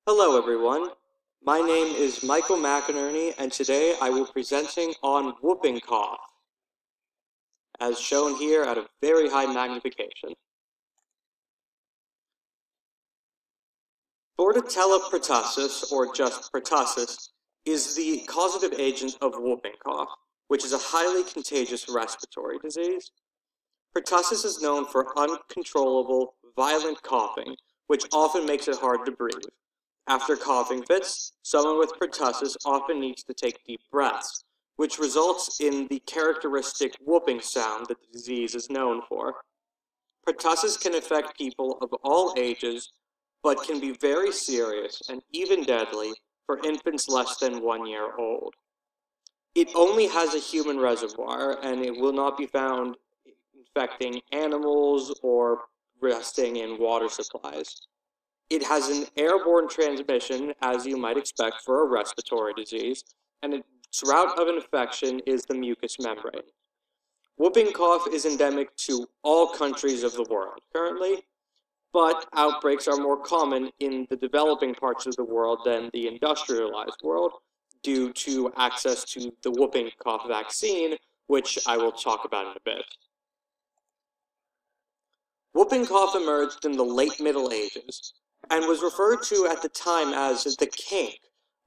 Hello everyone, my name is Michael McInerney and today I will be presenting on whooping cough, as shown here at a very high magnification. Bordetella pertussis, or just pertussis, is the causative agent of whooping cough, which is a highly contagious respiratory disease. Pertussis is known for uncontrollable, violent coughing, which often makes it hard to breathe. After coughing fits, someone with pertussis often needs to take deep breaths, which results in the characteristic whooping sound that the disease is known for. Pertussis can affect people of all ages, but can be very serious and even deadly for infants less than 1 year old. It only has a human reservoir, and it will not be found infecting animals or resting in water supplies. It has an airborne transmission, as you might expect for a respiratory disease, and its route of infection is the mucous membrane. Whooping cough is endemic to all countries of the world currently, but outbreaks are more common in the developing parts of the world than the industrialized world due to access to the whooping cough vaccine, which I will talk about in a bit. Whooping cough emerged in the late Middle Ages and was referred to at the time as the kink,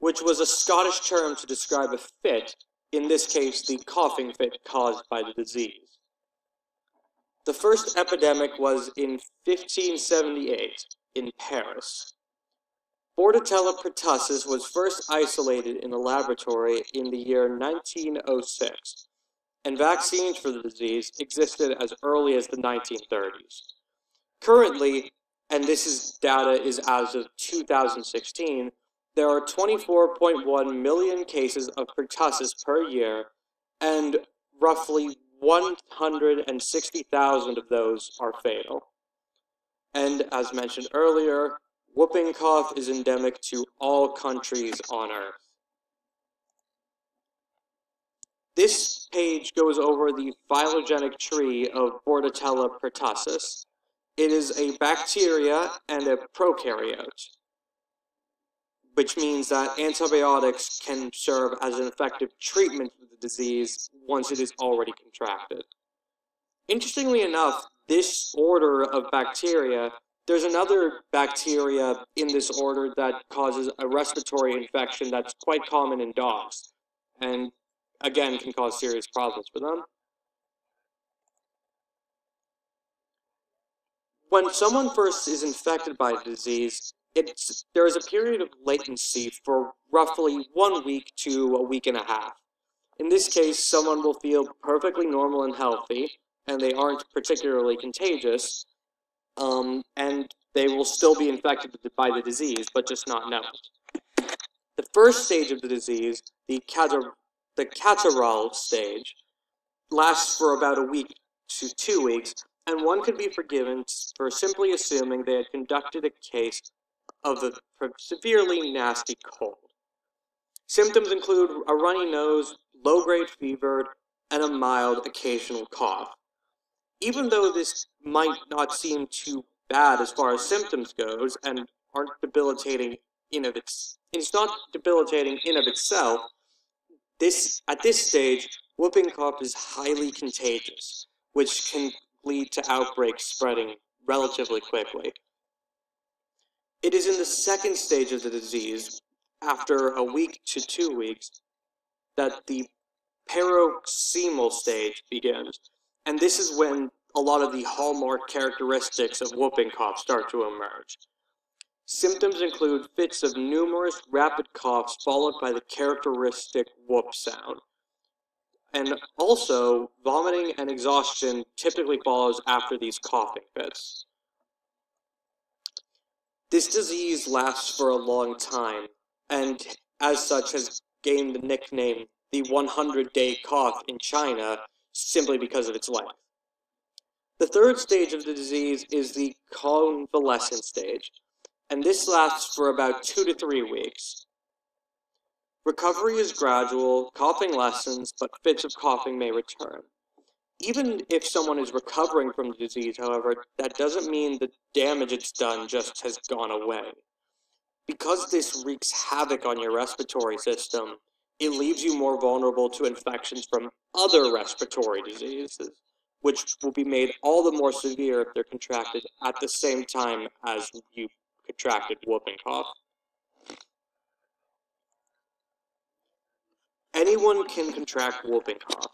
which was a Scottish term to describe a fit, in this case the coughing fit caused by the disease. The first epidemic was in 1578 in Paris. Bordetella pertussis was first isolated in a laboratory in the year 1906, and vaccines for the disease existed as early as the 1930s. Currently, and data is as of 2016, there are 24.1 million cases of pertussis per year, and roughly 160,000 of those are fatal. And as mentioned earlier, whooping cough is endemic to all countries on Earth. This page goes over the phylogenetic tree of Bordetella pertussis. It is a bacteria and a prokaryote, which means that antibiotics can serve as an effective treatment for the disease once it is already contracted. Interestingly enough, this order of bacteria, there's another bacteria in this order that causes a respiratory infection that's quite common in dogs, and again can cause serious problems for them. When someone first is infected by the disease, there is a period of latency for roughly 1 week to a week and a half. In this case, someone will feel perfectly normal and healthy, and they aren't particularly contagious, and they will still be infected by the disease, but just not know it. The first stage of the disease, the catarrhal stage, lasts for about a week to 2 weeks, and one could be forgiven for simply assuming they had conducted a case of a severely nasty cold. Symptoms include a runny nose, low-grade fever, and a mild occasional cough. Even though this might not seem too bad as far as symptoms goes, and aren't debilitating it's not debilitating in of itself, at this stage, whooping cough is highly contagious, which can lead to outbreaks spreading relatively quickly. It is in the second stage of the disease, after a week to 2 weeks, that the paroxysmal stage begins, and this is when a lot of the hallmark characteristics of whooping cough start to emerge. Symptoms include fits of numerous rapid coughs followed by the characteristic whoop sound. And also, vomiting and exhaustion typically follows after these coughing fits. This disease lasts for a long time, and as such has gained the nickname the 100-day cough in China simply because of its length. The third stage of the disease is the convalescent stage, and this lasts for about 2 to 3 weeks. Recovery is gradual, coughing lessens, but fits of coughing may return. Even if someone is recovering from the disease, however, that doesn't mean the damage it's done just has gone away. Because this wreaks havoc on your respiratory system, it leaves you more vulnerable to infections from other respiratory diseases, which will be made all the more severe if they're contracted at the same time as you contracted whooping cough. Anyone can contract whooping cough,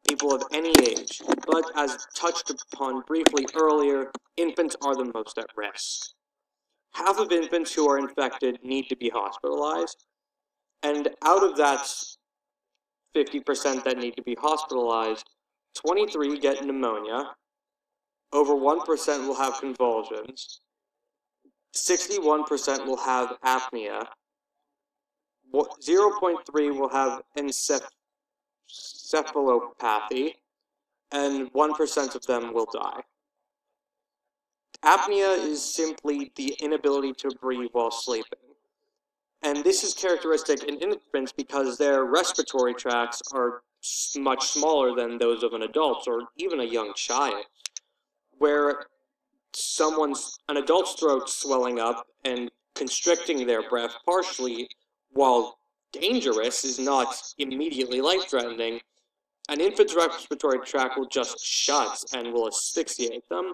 people of any age, but as touched upon briefly earlier, infants are the most at risk. Half of infants who are infected need to be hospitalized, and out of that 50% that need to be hospitalized, 23 get pneumonia, over 1% will have convulsions, 61% will have apnea, 0.3 will have encephalopathy, and 1% of them will die. Apnea is simply the inability to breathe while sleeping. And this is characteristic in infants because their respiratory tracts are much smaller than those of an adult or even a young child, where an adult's throat swelling up and constricting their breath partially, while dangerous, is not immediately life-threatening. An infant's respiratory tract will just shut and will asphyxiate them.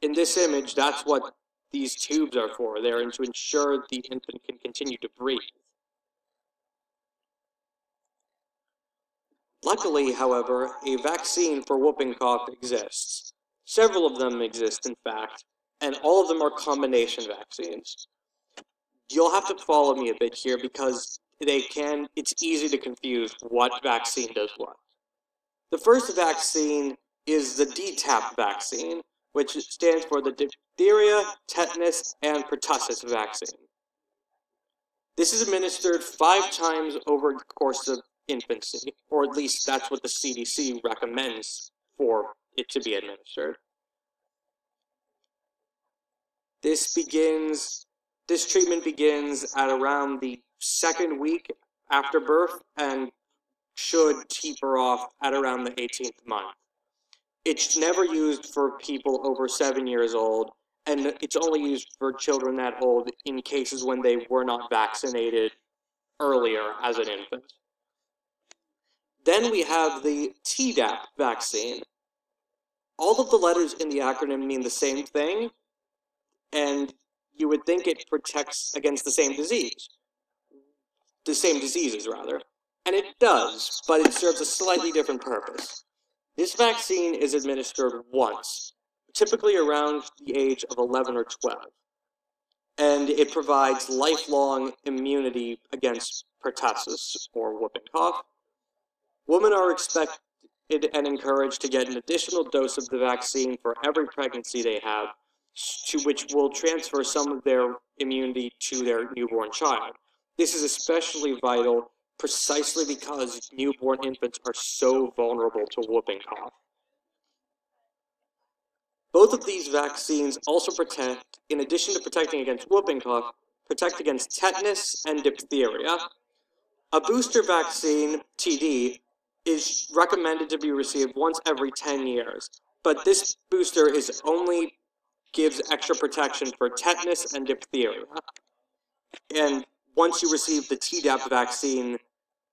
In this image, that's what these tubes are for. They're to ensure the infant can continue to breathe. Luckily, however, a vaccine for whooping cough exists. Several of them exist, in fact, and all of them are combination vaccines. You'll have to follow me a bit here because it's easy to confuse what vaccine does what. The first vaccine is the DTaP vaccine, which stands for the diphtheria, tetanus, and pertussis vaccine. This is administered 5 times over the course of infancy, or at least that's what the CDC recommends for it to be administered. This treatment begins at around the 2nd week after birth and should taper off at around the 18th month. It's never used for people over 7 years old, and it's only used for children that old in cases when they were not vaccinated earlier as an infant. Then we have the Tdap vaccine. All of the letters in the acronym mean the same thing, and you would think it protects against the same diseases, rather. And it does, but it serves a slightly different purpose. This vaccine is administered once, typically around the age of 11 or 12, and it provides lifelong immunity against pertussis, or whooping cough. Women are expected and encouraged to get an additional dose of the vaccine for every pregnancy they have, to which will transfer some of their immunity to their newborn child. This is especially vital precisely because newborn infants are so vulnerable to whooping cough. Both of these vaccines also protect, in addition to protecting against whooping cough, protect against tetanus and diphtheria. A booster vaccine, TD, is recommended to be received once every 10 years, but this booster only gives extra protection for tetanus and diphtheria. And once you receive the Tdap vaccine,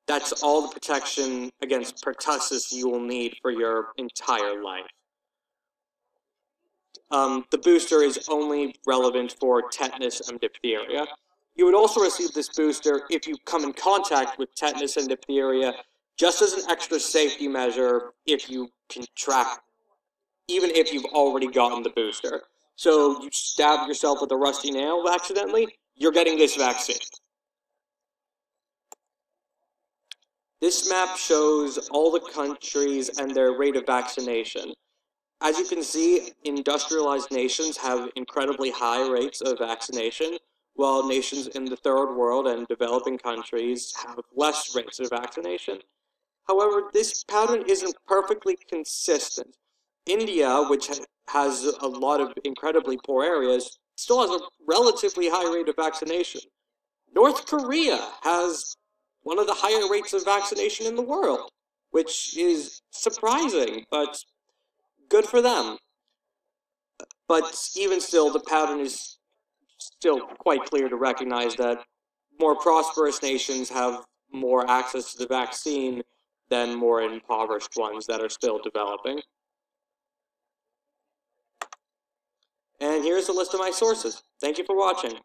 that's all the protection against pertussis you will need for your entire life. The booster is only relevant for tetanus and diphtheria. You would also receive this booster if you come in contact with tetanus and diphtheria, just as an extra safety measure if you contract, even if you've already gotten the booster. So you stab yourself with a rusty nail accidentally, you're getting this vaccine. This map shows all the countries and their rate of vaccination. As you can see, industrialized nations have incredibly high rates of vaccination, while nations in the third world and developing countries have less rates of vaccination. However, this pattern isn't perfectly consistent. India, which has a lot of incredibly poor areas, still has a relatively high rate of vaccination. North Korea has one of the higher rates of vaccination in the world, which is surprising, but good for them. But even still, the pattern is still quite clear to recognize that more prosperous nations have more access to the vaccine than more impoverished ones that are still developing. And here's a list of my sources. Thank you for watching.